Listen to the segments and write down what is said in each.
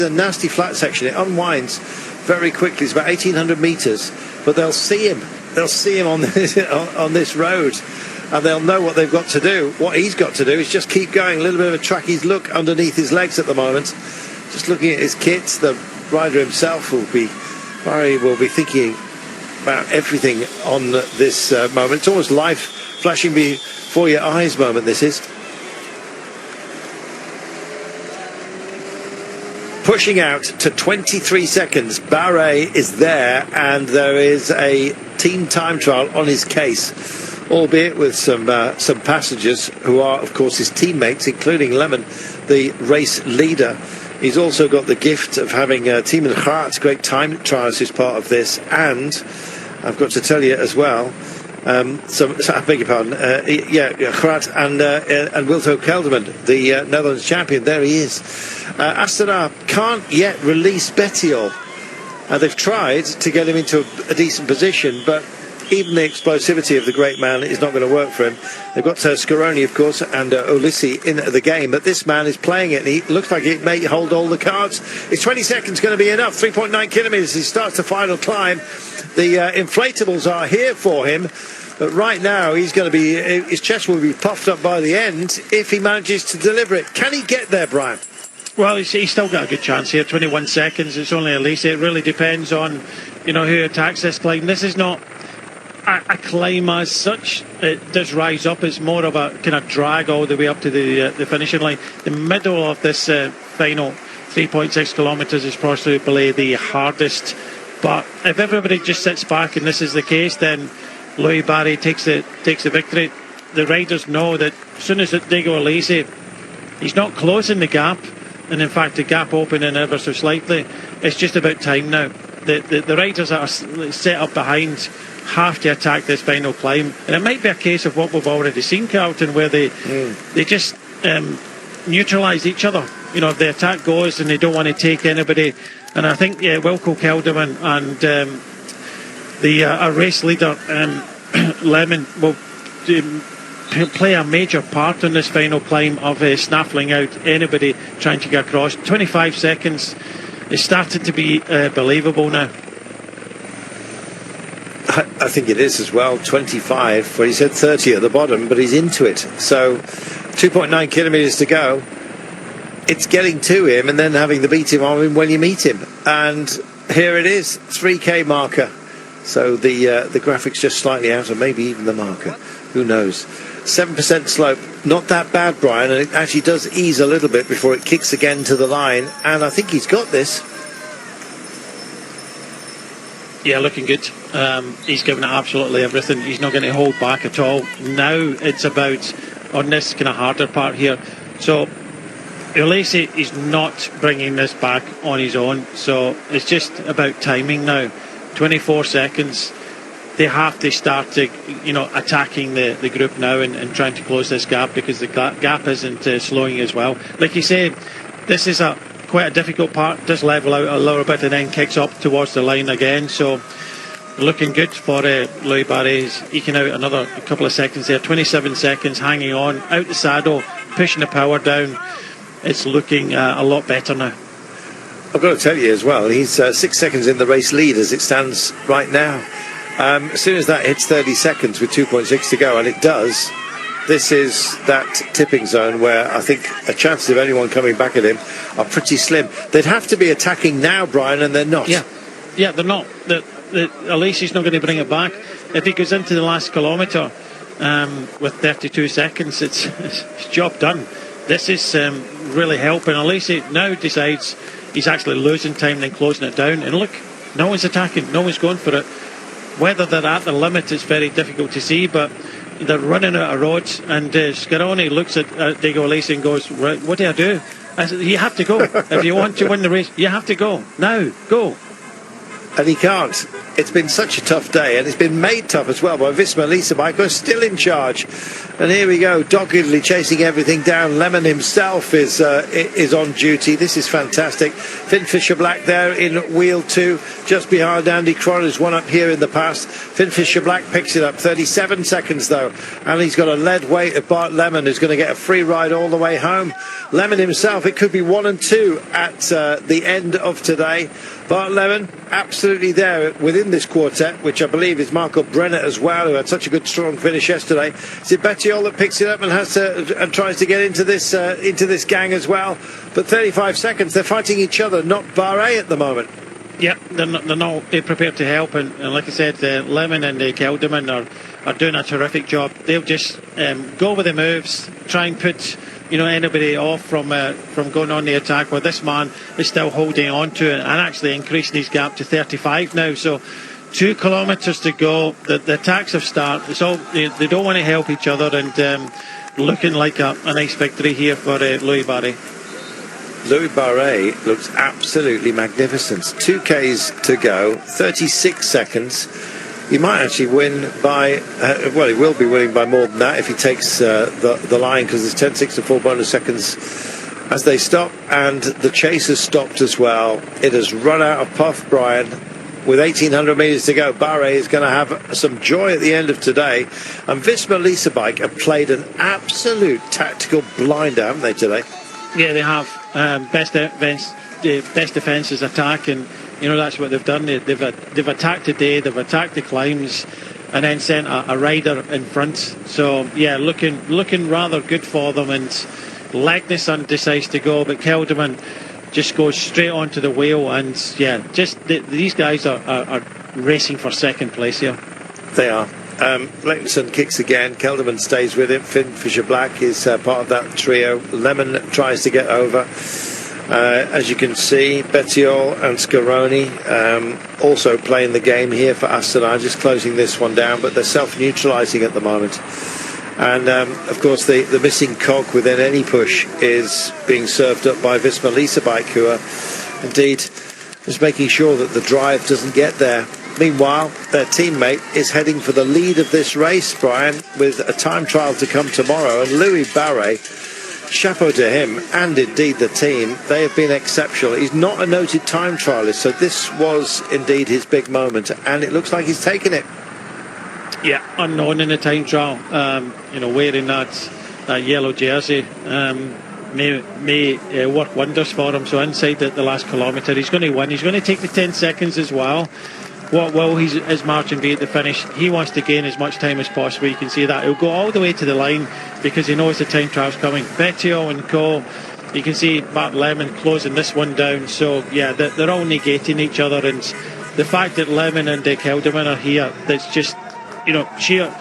a nasty flat section. It unwinds very quickly. It's about 1,800 meters, but they'll see him. They'll see him on this, on this road, and they'll know what they've got to do. What he's got to do is just keep going. A little bit of a trackies look underneath his legs at the moment. Just looking at his kit, the rider himself will be thinking about everything on this moment. It's almost life flashing before your eyes moment, this is. Pushing out to 23 seconds, Barré is there, and there is a team time trial on his case, albeit with some passengers who are, of course, his teammates, including Lemon, the race leader. He's also got the gift of having Team Visma great time trials as part of this, and I've got to tell you as well, I beg your pardon, Grat and Wilco Kelderman, the Netherlands champion, there he is. Astana can't yet release Bettiol. They've tried to get him into a decent position, but even the explosivity of the great man is not going to work for him. They've got Scaroni, of course, and Ulissi in the game, but this man is playing it, and he looks like it may hold all the cards. Is 20 seconds going to be enough? 3.9 kilometres. He starts the final climb. The inflatables are here for him, but right now he's going to be, his chest will be puffed up by the end if he manages to deliver it. Can he get there, Brian? Well, he's still got a good chance here. 21 seconds. It's only a Lease. It really depends on, who attacks this climb. This is not a climb as such. It does rise up. It's more of a kind of drag all the way up to the finishing line. The middle of this final 3.6 kilometres is possibly the hardest. But if everybody just sits back and this is the case, then Louis Barre takes the victory. The riders know that as soon as they go Lease, he's not closing the gap. And in fact, the gap opening ever so slightly. It's just about time now. The riders that are set up behind have to attack this final climb. And it might be a case of what we've already seen, Carlton, where they just neutralise each other. If the attack goes and they don't want to take anybody. And I think, Wilco Kelderman and the race leader, Lemon, will play a major part in this final climb of snaffling out anybody trying to get across. 25 seconds is starting to be believable now. I think it is as well. 25, well, he said 30 at the bottom, but he's into it. So 2.9 kilometres to go. It's getting to him and then having the beat him on him when you meet him. And here it is, 3K marker. So the graphics just slightly out, or maybe even the marker. Who knows? 7% slope, not that bad, Brian, and it actually does ease a little bit before it kicks again to the line, and I think he's got this. Yeah, looking good. He's given it absolutely everything. He's not going to hold back at all. Now it's about, on this kind of harder part here, so Ulissi is not bringing this back on his own, so it's just about timing now. 24 seconds. They have to start to, attacking the group now and trying to close this gap, because the gap isn't slowing as well. Like you say, this is quite a difficult part. Does level out a little bit and then kicks up towards the line again. So looking good for Louis Barre. He's eking out another couple of seconds there. 27 seconds, hanging on, out the saddle, pushing the power down. It's looking a lot better now. I've got to tell you as well, he's 6 seconds in the race lead as it stands right now. As soon as that hits 30 seconds with 2.6 to go, and it does, this is that tipping zone where I think a chance of anyone coming back at him are pretty slim. They'd have to be attacking now, Brian, and they're not. Yeah, they're not. Alisi's not going to bring it back. If he goes into the last kilometre with 32 seconds, it's job done. This is really helping. Alisi now decides he's actually losing time and then closing it down. And look, no one's attacking, no one's going for it. Whether they're at the limit is very difficult to see, but they're running out of roads, and Scaroni looks at Diego Alisi and goes, right, what do I do? I said, you have to go. If you want to win the race, you have to go. Now, go. And he can't. It's been such a tough day, and it's been made tough as well by Visma. Lisa Bike is still in charge. And here we go, doggedly chasing everything down. Lemon himself is on duty. This is fantastic. Finn Fisher-Black there in wheel 2, just behind Andy Cron, who's one up here in the past. Finn Fisher-Black picks it up, 37 seconds though. And he's got a lead weight of Bart Lemon, who's going to get a free ride all the way home. Lemon himself, it could be 1 and 2 at the end of today. Bart Lemon, absolutely there within this quartet, which I believe is Marco Brenner as well, who had such a good strong finish yesterday. Is it Bettiol that picks it up and tries to get into this gang as well? But 35 seconds, they're fighting each other, not Barré at the moment. Yeah, they're not prepared to help, and like I said, Lemon and Kelderman are doing a terrific job. They'll just go with the moves, try and put anybody off from going on the attack, where this man is still holding on to it and actually increasing his gap to 35 now. So 2 kilometres to go. The attacks have started. It's all they don't want to help each other, and looking like a nice victory here for Louis Barre. Louis Barre looks absolutely magnificent. 2Ks to go, 36 seconds. He might actually win by, well, he will be winning by more than that if he takes the line, because there's 10.64 bonus seconds as they stop, and the chase has stopped as well. It has run out of puff, Brian. With 1,800 metres to go, Barré is going to have some joy at the end of today. And Visma Lease bike have played an absolute tactical blinder, haven't they, today? Yeah, they have. Best defence is attack, and that's what they've done. They've attacked today, they've attacked the climbs, and then sent a rider in front. So yeah, looking rather good for them. And Legnesson decides to go, but Kelderman just goes straight onto the wheel. And yeah, these guys are racing for second place here. They are. Legnesson kicks again. Kelderman stays with him. Finn Fisher-Black is part of that trio. Lemon tries to get over. As you can see, Bettiol and Scaroni also playing the game here for Astana, just closing this one down, but they're self-neutralising at the moment. And of course the missing cog within any push is being served up by Visma Lease bike, who are indeed just making sure that the drive doesn't get there. Meanwhile, their teammate is heading for the lead of this race, Brian, with a time trial to come tomorrow. And Louis Barre, chapeau to him, and indeed the team. They have been exceptional. He's not a noted time trialist, so this was indeed his big moment, and it looks like he's taken it. Yeah, unknown in the time trial. Wearing that yellow jersey may work wonders for him. So inside the last kilometre, he's going to win. He's going to take the 10 seconds as well. What will his margin be at the finish? He wants to gain as much time as possible. You can see that. He'll go all the way to the line because he knows the time trial's coming. Bettiol and co, you can see Bart Lemon closing this one down. So yeah, they're all negating each other, and the fact that Lemon and Kelderman are here, that's just sheer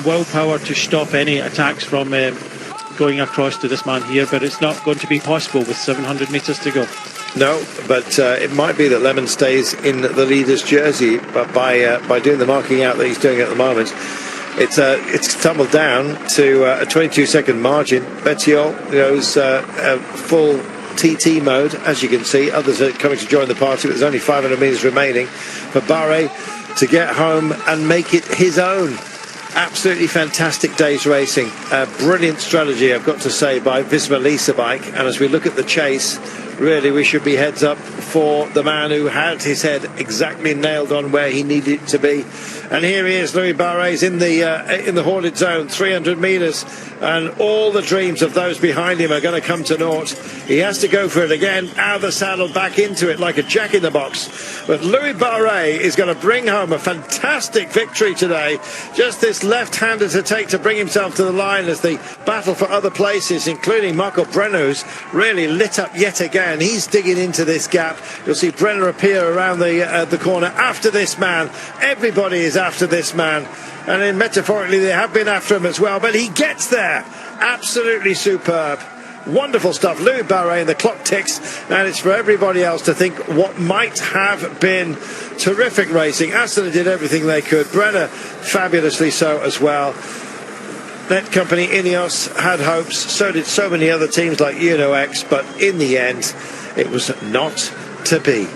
willpower to stop any attacks from going across to this man here. But it's not going to be possible with 700 metres to go. No, but it might be that Lemon stays in the leader's jersey, but by doing the marking out that he's doing at the moment, it's tumbled down to a 22-second margin. Bettiol goes full TT mode, as you can see. Others are coming to join the party, but there's only 500 metres remaining for Barré to get home and make it his own. Absolutely fantastic day's racing. Brilliant strategy, I've got to say, by Visma Lease bike. And as we look at the chase, really we should be heads up for the man who had his head exactly nailed on where he needed it to be. And here he is, Louis Barré's in the haulage zone, 300 metres, and all the dreams of those behind him are going to come to naught. He has to go for it again, out of the saddle, back into it like a jack in the box. But Louis Barré is going to bring home a fantastic victory today. Just this left-hander to take to bring himself to the line as the battle for other places, including Marco Brenner, who's really lit up yet again. He's digging into this gap. You'll see Brenner appear around the corner after this man. Everybody is after this man, and then metaphorically they have been after him as well, but he gets there. Absolutely superb. Wonderful stuff. Louis Barre, and the clock ticks, and it's for everybody else to think what might have been terrific racing. Astana did everything they could. Brenner fabulously so as well. Net company Ineos had hopes, so did so many other teams like X, but in the end it was not to be.